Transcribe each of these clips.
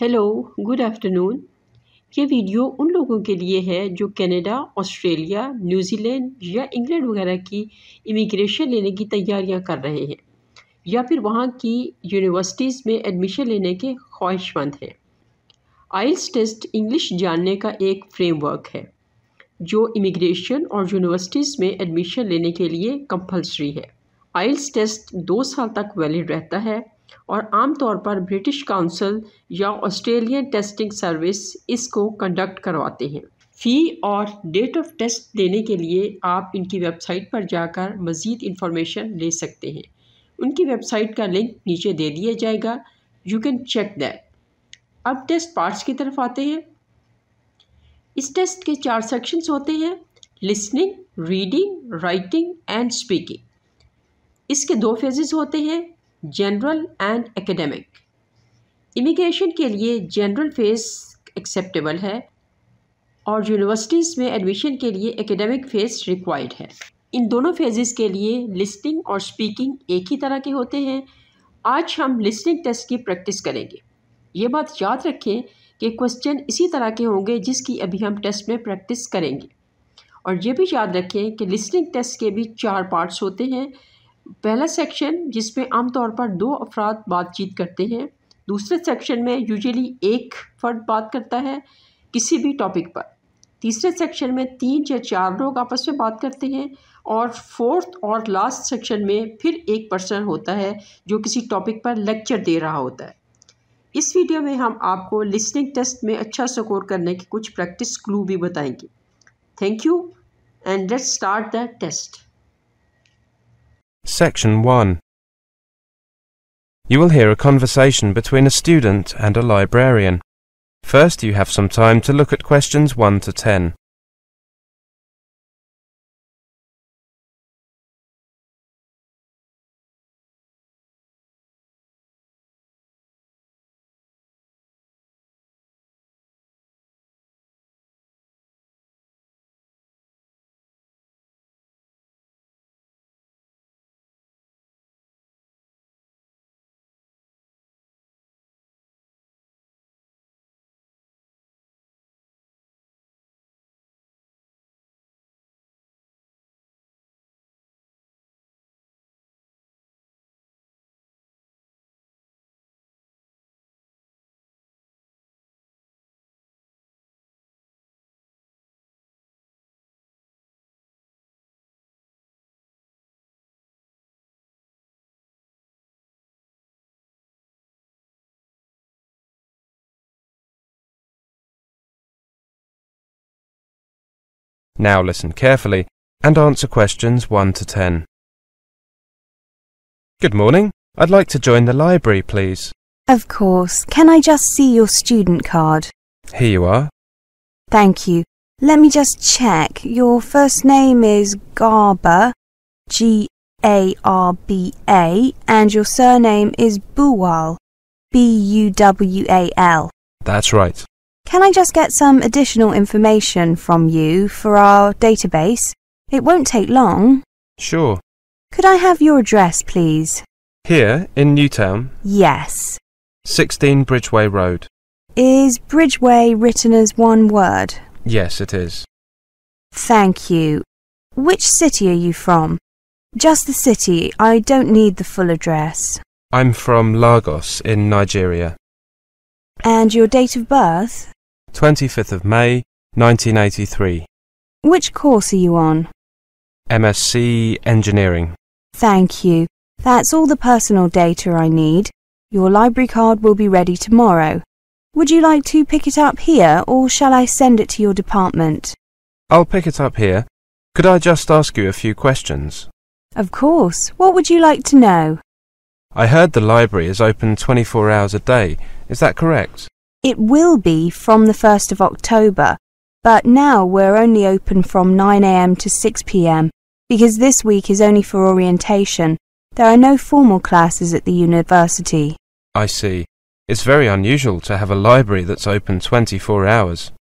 Hello, good afternoon. ये video उन लोगों के लिए है जो कनाडा, ऑस्ट्रेलिया, न्यूजीलैंड या इंग्लैंड वगैरह की इमिग्रेशन लेने की तैयारियां कर रहे हैं या फिर वहाँ की यूनिवर्सिटीज़ में एडमिशन लेने के ख्वाहिशमंद हैं। आइल्स टेस्ट इंग्लिश जानने का एक फ्रेमवर्क है जो इमिग्रेशन और यूनिवर्सिटीज़ में एडमिशन लेने के लिए कंपलसरी है। आइल्स टेस्ट 2 साल तक वैलिड रहता है और आमतौर पर ब्रिटिश काउंसिल या ऑस्ट्रेलियन टेस्टिंग सर्विस इसको कंडक्ट करवाते हैं। फ़ी और डेट ऑफ टेस्ट देने के लिए आप इनकी वेबसाइट पर जाकर मज़ीद इन्फॉर्मेशन ले सकते हैं। उनकी वेबसाइट का लिंक नीचे दे दिया जाएगा, यू कैन चेक दैट। अब टेस्ट पार्ट्स की तरफ आते हैं। इस टेस्ट के 4 सेक्शंस होते हैं, listening, reading, writing and speaking. इसके 2 फेजेस होते हैं, जनरल एंड एकेडमिक। इमिग्रेशन के लिए जनरल फेज़ एक्सेप्टेबल है और यूनिवर्सिटीज़ में एडमिशन के लिए एकेडमिक फेज़ रिक्वायर्ड है। इन दोनों फेजेस के लिए लिसनिंग और स्पीकिंग एक ही तरह के होते हैं। आज हम लिसनिंग टेस्ट की प्रैक्टिस करेंगे। ये बात याद रखें कि क्वेश्चन इसी तरह के होंगे जिसकी अभी हम टेस्ट में प्रैक्टिस करेंगे। और ये भी याद रखें कि लिसनिंग टेस्ट के भी 4 पार्ट्स होते हैं। पहला सेक्शन जिसमें आमतौर पर 2 अफराद बातचीत करते हैं। दूसरे सेक्शन में यूजुअली एक फ़र्द बात करता है किसी भी टॉपिक पर। तीसरे सेक्शन में 3 या 4 लोग आपस में बात करते हैं और फोर्थ और लास्ट सेक्शन में फिर एक पर्सन होता है जो किसी टॉपिक पर लेक्चर दे रहा होता है। इस वीडियो में हम आपको लिसनिंग टेस्ट में अच्छा स्कोर करने के कुछ प्रैक्टिस क्लू भी बताएंगे। Thank you and let's start the test. Section 1. You will hear a conversation between a student and a librarian. First, you have some time to look at questions 1 to 10. Now listen carefully and answer questions 1 to 10. Good morning. I'd like to join the library, please. Of course. Can I just see your student card? Here you are. Thank you. Let me just check. Your first name is Garba, G-A-R-B-A, and your surname is Buwal, B-U-W-A-L. That's right. Can I just get some additional information from you for our database? It won't take long. Sure. Could I have your address, please? Here in Newtown, Yes. 16 Bridgeway Road. Is Bridgeway written as one word? Yes, it is. Thank you. Which city are you from? Just the city. I don't need the full address. I'm from Lagos in Nigeria. And your date of birth? 25th of May, 1983. Which course are you on? MSc Engineering. Thank you. That's all the personal data I need. Your library card will be ready tomorrow. Would you like to pick it up here or shall I send it to your department? I'll pick it up here. Could I just ask you a few questions? Of course. What would you like to know? I heard the library is open 24 hours a day. Is that correct? It will be from the 1st of October, but now we're only open from 9 a.m. to 6 p.m. because this week is only for orientation. There are no formal classes at the university. I see. It's very unusual to have a library that's open 24 hours.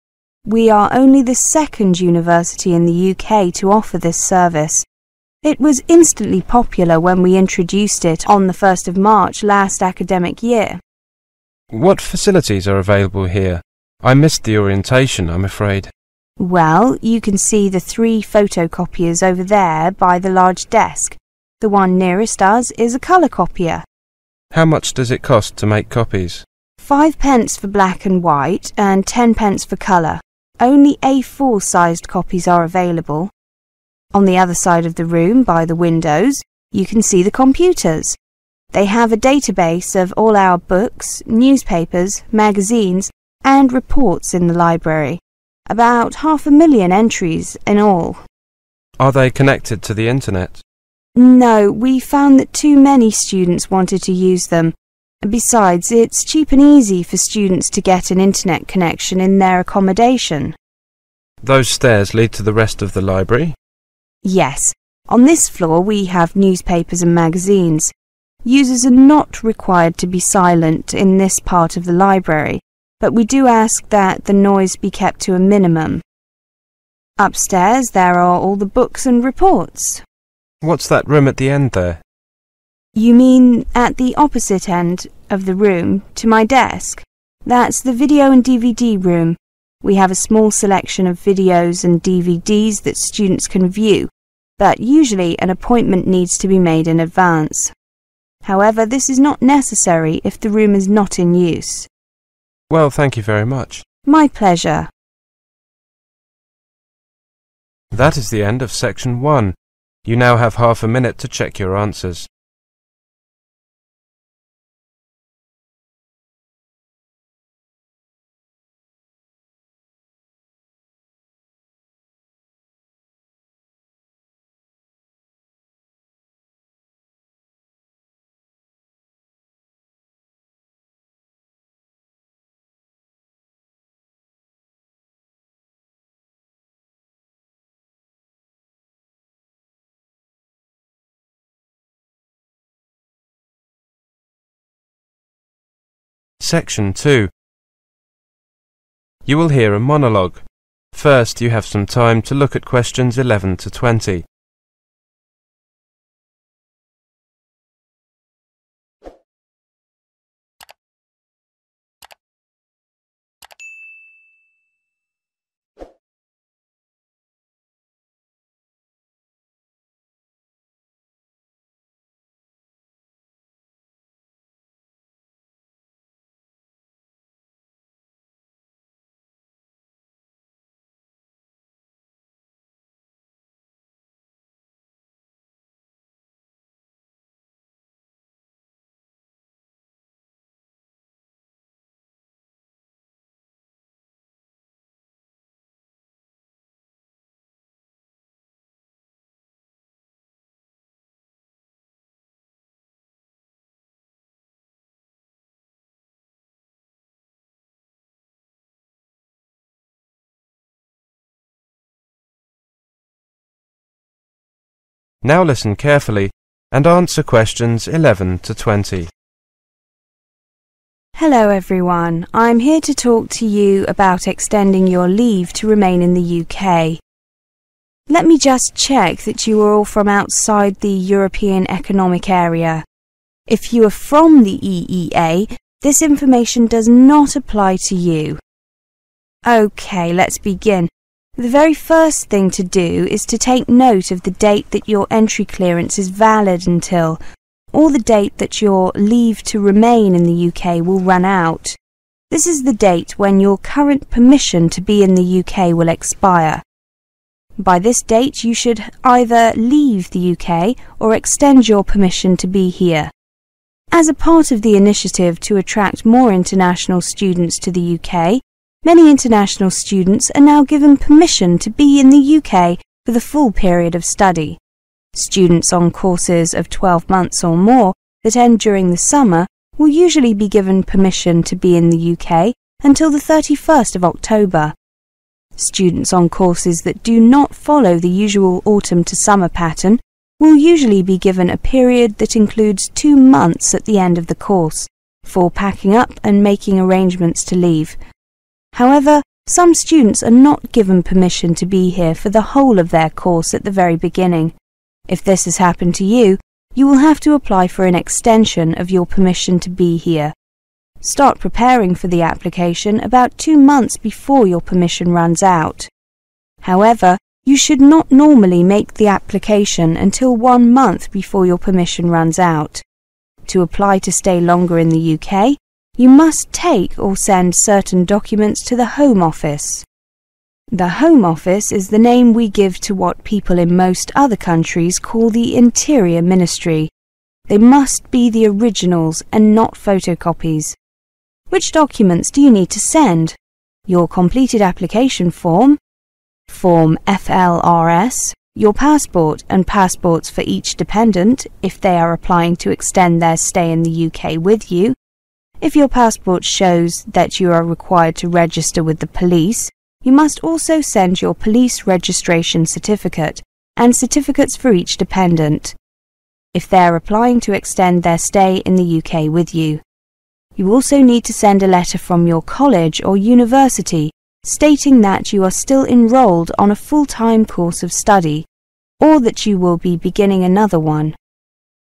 We are only the second university in the UK to offer this service. It was instantly popular when we introduced it on the 1st of March last academic year. What facilities are available here? I missed the orientation, I'm afraid. Well, you can see the 3 photocopiers over there by the large desk. The one nearest us is a colour copier. How much does it cost to make copies? 5 pence for black and white and 10 pence for colour. Only A4 sized copies are available. On the other side of the room, by the windows, you can see the computers. They have a database of all our books, newspapers, magazines and reports in the library. About 500,000 entries in all. Are they connected to the internet? No, we found that too many students wanted to use them. Besides, it's cheap and easy for students to get an internet connection in their accommodation. Those stairs lead to the rest of the library? Yes. On this floor we have newspapers and magazines. Users are not required to be silent in this part of the library, but we do ask that the noise be kept to a minimum. Upstairs there are all the books and reports. What's that room at the end there? You mean at the opposite end of the room to my desk? That's the video and DVD room. We have a small selection of videos and DVDs that students can view, but usually an appointment needs to be made in advance. However, this is not necessary if the room is not in use. Well, thank you very much. My pleasure. That is the end of section 1. You now have half a minute to check your answers. Section 2. You will hear a monologue. First, you have some time to look at questions 11 to 20. Now listen carefully and answer questions 11 to 20. Hello everyone, I'm here to talk to you about extending your leave to remain in the UK. Let me just check that you are all from outside the European Economic Area. If you are from the EEA, this information does not apply to you. Okay, let's begin. The very first thing to do is to take note of the date that your entry clearance is valid until, or the date that your leave to remain in the UK will run out. This is the date when your current permission to be in the UK will expire. By this date you should either leave the UK or extend your permission to be here. As a part of the initiative to attract more international students to the UK, many international students are now given permission to be in the UK for the full period of study. Students on courses of 12 months or more that end during the summer will usually be given permission to be in the UK until the 31st of October. Students on courses that do not follow the usual autumn to summer pattern will usually be given a period that includes 2 months at the end of the course for packing up and making arrangements to leave. However, some students are not given permission to be here for the whole of their course at the very beginning. If this has happened to you, you will have to apply for an extension of your permission to be here. Start preparing for the application about 2 months before your permission runs out. However, you should not normally make the application until 1 month before your permission runs out. To apply to stay longer in the UK, you must take or send certain documents to the Home Office. The Home Office is the name we give to what people in most other countries call the Interior Ministry. They must be the originals and not photocopies. Which documents do you need to send? Your completed application form, Form FLRS, your passport and passports for each dependent if they are applying to extend their stay in the UK with you. If your passport shows that you are required to register with the police, you must also send your police registration certificate and certificates for each dependent if they are applying to extend their stay in the UK with you. You also need to send a letter from your college or university stating that you are still enrolled on a full-time course of study, or that you will be beginning another one.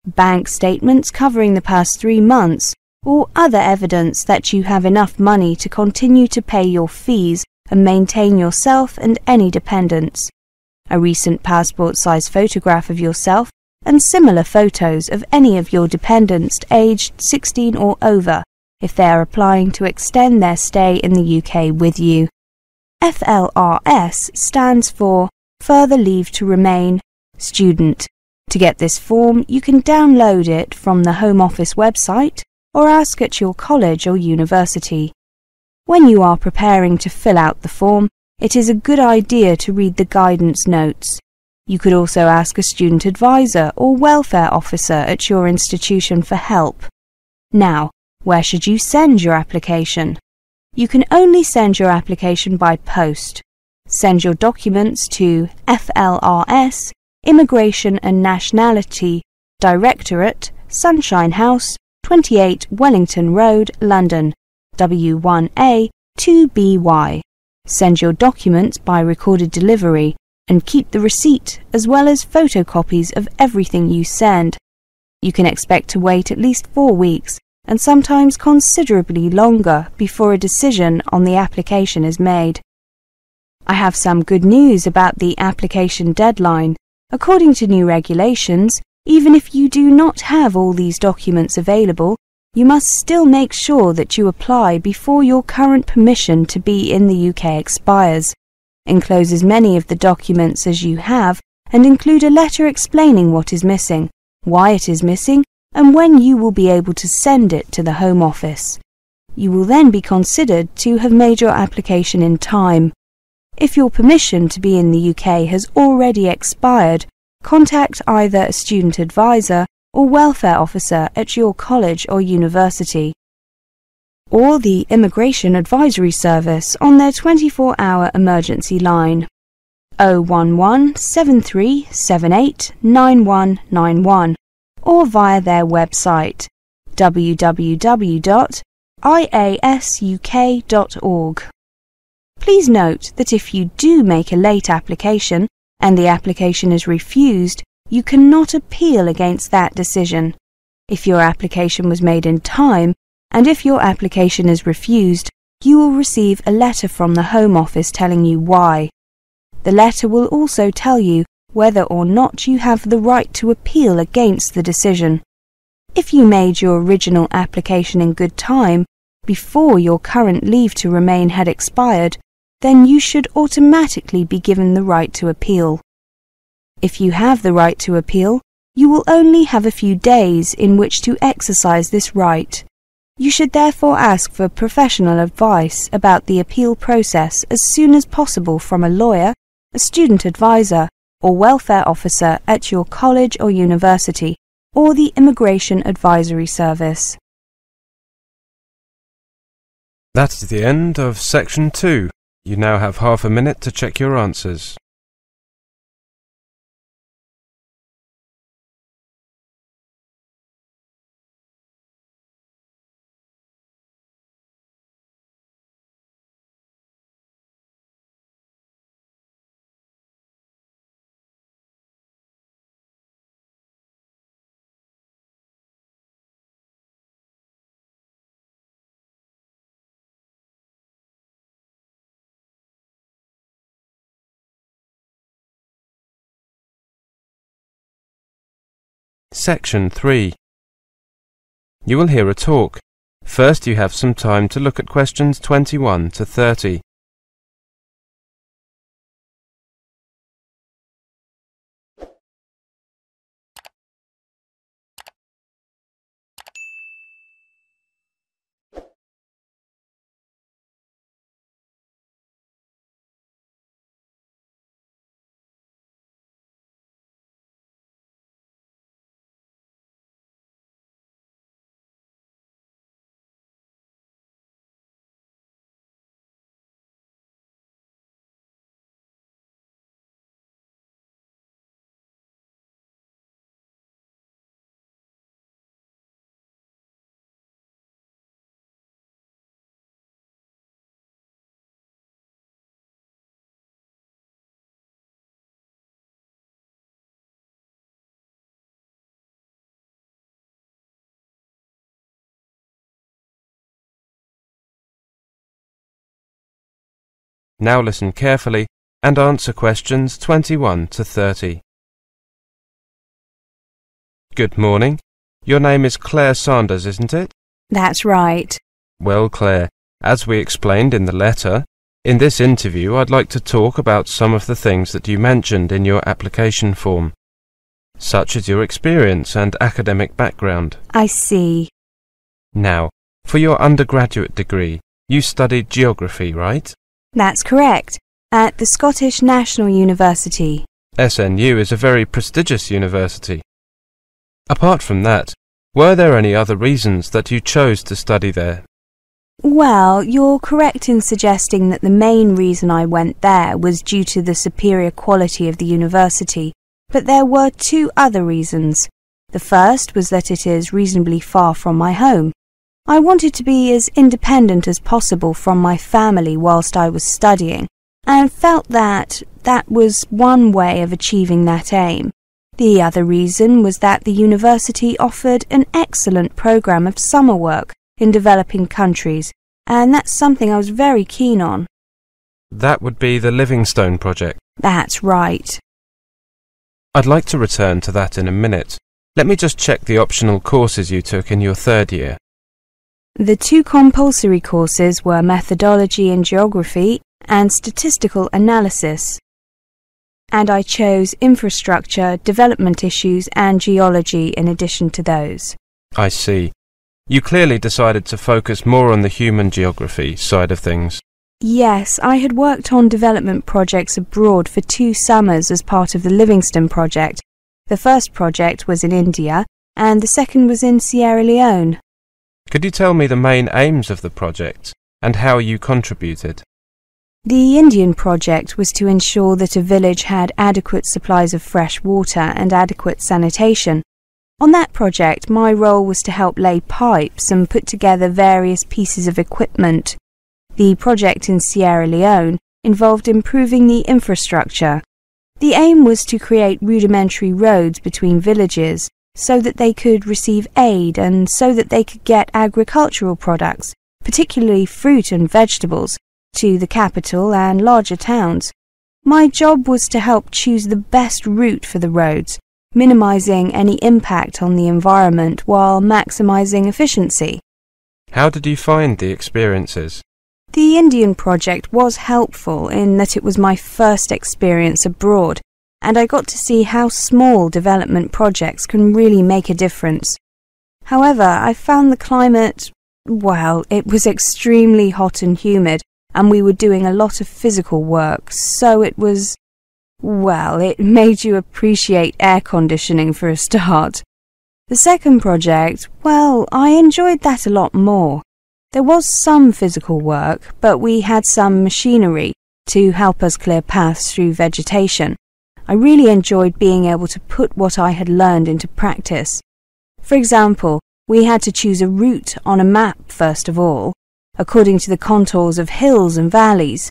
Bank statements covering the past 3 months, or other evidence that you have enough money to continue to pay your fees and maintain yourself and any dependents. A recent passport-size photograph of yourself and similar photos of any of your dependents aged 16 or over if they are applying to extend their stay in the UK with you. FLRS stands for Further Leave to Remain Student. To get this form, you can download it from the Home Office website or ask at your college or university. When you are preparing to fill out the form, it is a good idea to read the guidance notes. You could also ask a student advisor or welfare officer at your institution for help. Now, where should you send your application? You can only send your application by post. Send your documents to FLRS, Immigration and Nationality Directorate, Sunshine House, 28 Wellington Road, London, W1A 2BY. Send your documents by recorded delivery and keep the receipt as well as photocopies of everything you send. You can expect to wait at least 4 weeks and sometimes considerably longer before a decision on the application is made. I have some good news about the application deadline. According to new regulations, even if you do not have all these documents available, you must still make sure that you apply before your current permission to be in the UK expires. Enclose as many of the documents as you have and include a letter explaining what is missing, why it is missing, and when you will be able to send it to the Home Office. You will then be considered to have made your application in time. If your permission to be in the UK has already expired, contact either a student advisor or welfare officer at your college or university, or the Immigration Advisory Service on their 24-hour emergency line 011 7378 9191, or via their website www.iasuk.org. Please note that if you do make a late application and the application is refused, you cannot appeal against that decision. If your application was made in time, and if your application is refused, you will receive a letter from the Home Office telling you why. The letter will also tell you whether or not you have the right to appeal against the decision. If you made your original application in good time, before your current leave to remain had expired, then you should automatically be given the right to appeal. If you have the right to appeal, you will only have a few days in which to exercise this right. You should therefore ask for professional advice about the appeal process as soon as possible from a lawyer, a student advisor, or welfare officer at your college or university, or the Immigration Advisory Service. That's the end of Section 2. You now have half a minute to check your answers. Section 3. You will hear a talk. First you have some time to look at questions 21 to 30. Now listen carefully and answer questions 21 to 30. Good morning. Your name is Claire Sanders, isn't it? That's right. Well, Claire, as we explained in the letter, in this interview I'd like to talk about some of the things that you mentioned in your application form, such as your experience and academic background. I see. Now, for your undergraduate degree, you studied geography, right? That's correct. At the Scottish National University. SNU is a very prestigious university. Apart from that, were there any other reasons that you chose to study there? Well, you're correct in suggesting that the main reason I went there was due to the superior quality of the university, but there were two other reasons. The first was that it is reasonably far from my home. I wanted to be as independent as possible from my family whilst I was studying, and felt that was one way of achieving that aim. The other reason was that the university offered an excellent programme of summer work in developing countries, and that's something I was very keen on. That would be the Livingstone project. That's right. I'd like to return to that in a minute. Let me just check the optional courses you took in your third year. The two compulsory courses were methodology in geography and statistical analysis, and I chose infrastructure, development issues and geology in addition to those. I see. You clearly decided to focus more on the human geography side of things. Yes, I had worked on development projects abroad for 2 summers as part of the Livingstone project. The first project was in India and the second was in Sierra Leone. Could you tell me the main aims of the project and how you contributed? The Indian project was to ensure that a village had adequate supplies of fresh water and adequate sanitation. On that project, my role was to help lay pipes and put together various pieces of equipment. The project in Sierra Leone involved improving the infrastructure. The aim was to create rudimentary roads between villages so that they could receive aid and so that they could get agricultural products, particularly fruit and vegetables, to the capital and larger towns. My job was to help choose the best route for the roads, minimizing any impact on the environment while maximizing efficiency. How did you find the experiences? The Indian project was helpful in that it was my first experience abroad, and I got to see how small development projects can really make a difference. However, I found the climate, well, it was extremely hot and humid, and we were doing a lot of physical work, so it was, well, it made you appreciate air conditioning for a start. The second project, well, I enjoyed that a lot more. There was some physical work, but we had some machinery to help us clear paths through vegetation. I really enjoyed being able to put what I had learned into practice. For example, we had to choose a route on a map first of all, according to the contours of hills and valleys.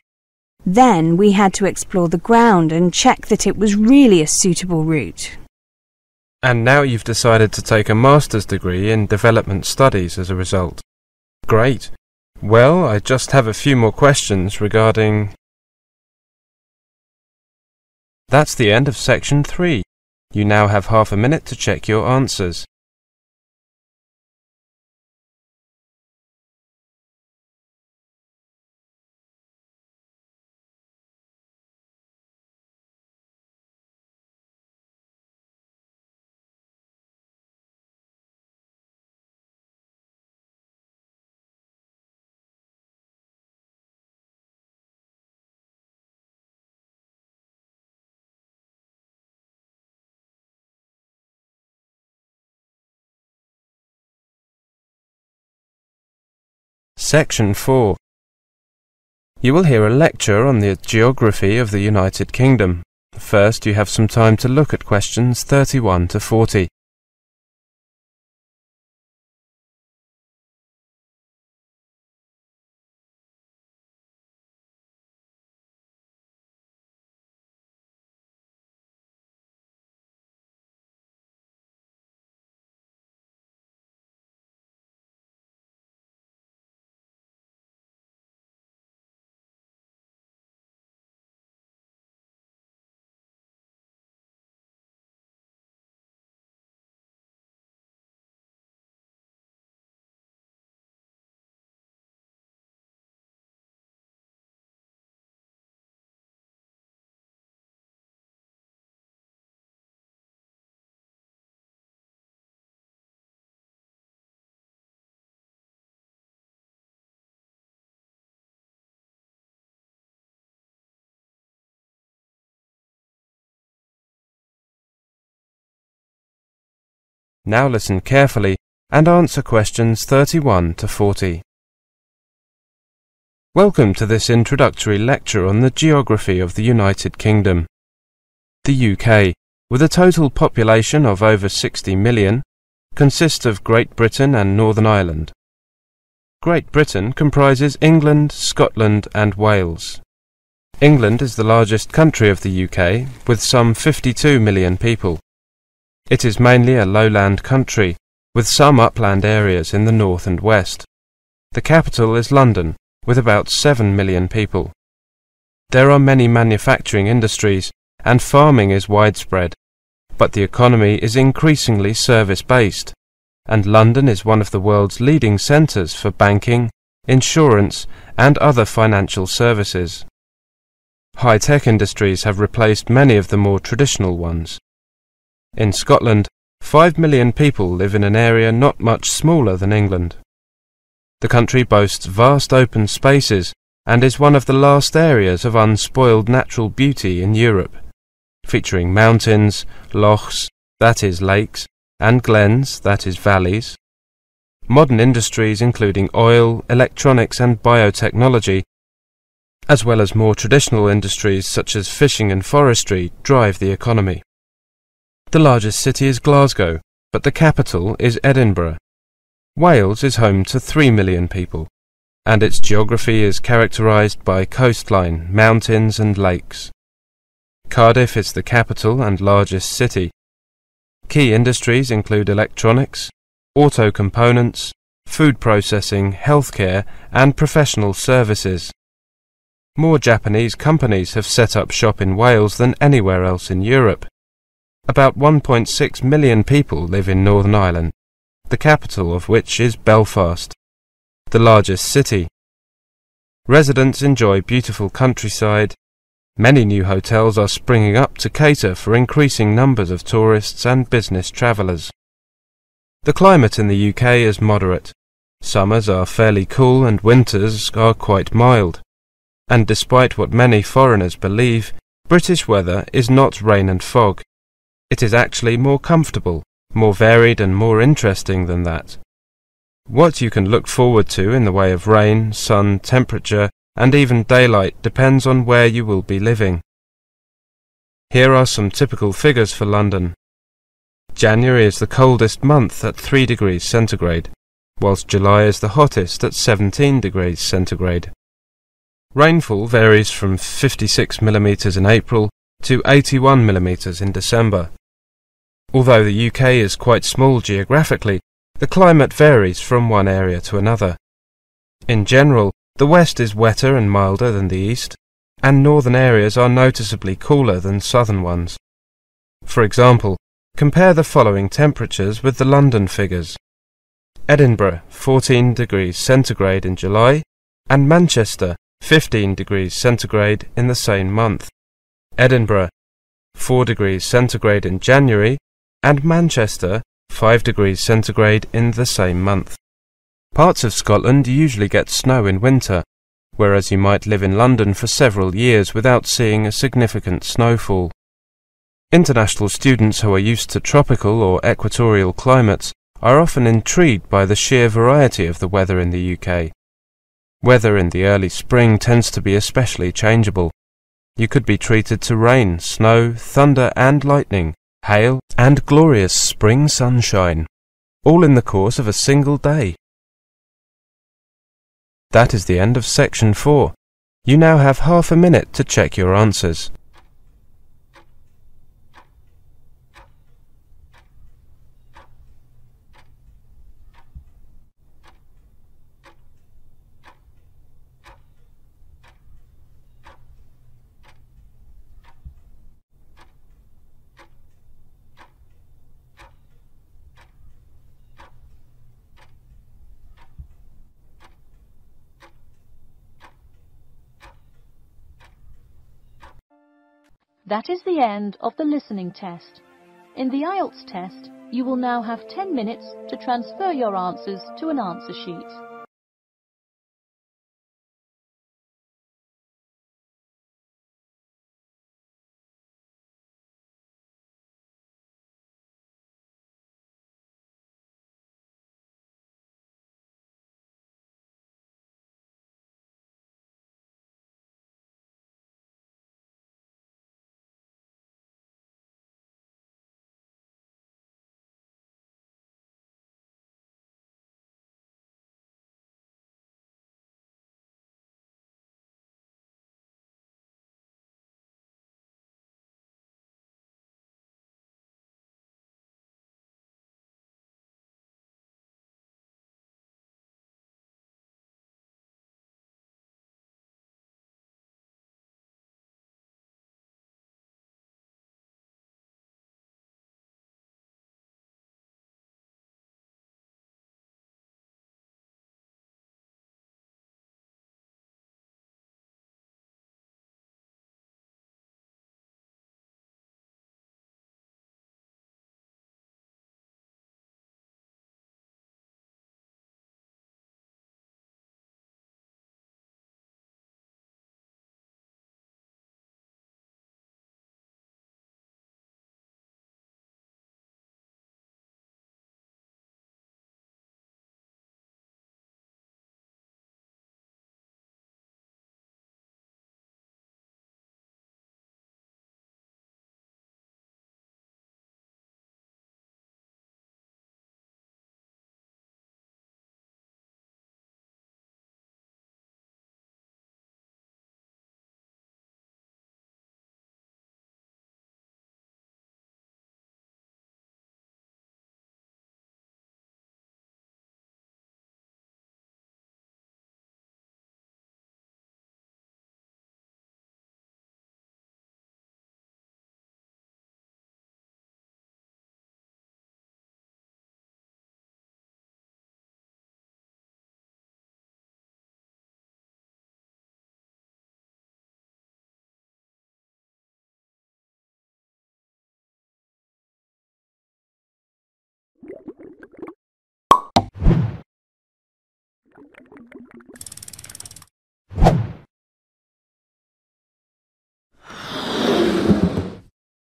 Then we had to explore the ground and check that it was really a suitable route. And now you've decided to take a master's degree in development studies as a result. Great. Well, I just have a few more questions regarding... That's the end of section 3. You now have half a minute to check your answers. Section 4. You will hear a lecture on the geography of the United Kingdom. First, you have some time to look at questions 31 to 40. Now listen carefully and answer questions 31 to 40. Welcome to this introductory lecture on the geography of the United Kingdom. The UK, with a total population of over 60 million, consists of Great Britain and Northern Ireland. Great Britain comprises England, Scotland and Wales. England is the largest country of the UK, with some 52 million people. It is mainly a lowland country, with some upland areas in the north and west. The capital is London, with about 7 million people. There are many manufacturing industries, and farming is widespread, but the economy is increasingly service-based, and London is one of the world's leading centres for banking, insurance, and other financial services. High-tech industries have replaced many of the more traditional ones. In Scotland, 5 million people live in an area not much smaller than England. The country boasts vast open spaces and is one of the last areas of unspoiled natural beauty in Europe, featuring mountains, lochs, that is lakes, and glens, that is valleys. Modern industries including oil, electronics and biotechnology, as well as more traditional industries such as fishing and forestry, drive the economy. The largest city is Glasgow, but the capital is Edinburgh. Wales is home to 3 million people, and its geography is characterised by coastline, mountains and lakes. Cardiff is the capital and largest city. Key industries include electronics, auto components, food processing, healthcare and professional services. More Japanese companies have set up shop in Wales than anywhere else in Europe. About 1.6 million people live in Northern Ireland, the capital of which is Belfast, the largest city. Residents enjoy beautiful countryside. Many new hotels are springing up to cater for increasing numbers of tourists and business travellers. The climate in the UK is moderate. Summers are fairly cool and winters are quite mild. And despite what many foreigners believe, British weather is not rain and fog. It is actually more comfortable, more varied and more interesting than that. What you can look forward to in the way of rain, sun, temperature, and even daylight depends on where you will be living. Here are some typical figures for London. January is the coldest month at 3 degrees centigrade, whilst July is the hottest at 17 degrees centigrade. Rainfall varies from 56 mm in April to 81 mm in December. Although the UK is quite small geographically, the climate varies from one area to another. In general, the west is wetter and milder than the east, and northern areas are noticeably cooler than southern ones. For example, Compare the following temperatures with the London figures. Edinburgh 14 degrees centigrade in July and Manchester 15 degrees centigrade in the same month. Edinburgh 4 degrees centigrade in January and Manchester 5 degrees centigrade in the same month. Parts of Scotland usually get snow in winter, whereas you might live in London for several years without seeing a significant snowfall. International students who are used to tropical or equatorial climates are often intrigued by the sheer variety of the weather in the UK. Weather in the early spring tends to be especially changeable. You could be treated to rain, snow, thunder and lightning, hail and glorious spring sunshine, all in the course of a single day. That is the end of section 4. You now have half a minute to check your answers. That is the end of the listening test. In the Ielts test, you will now have 10 minutes to transfer your answers to an answer sheet.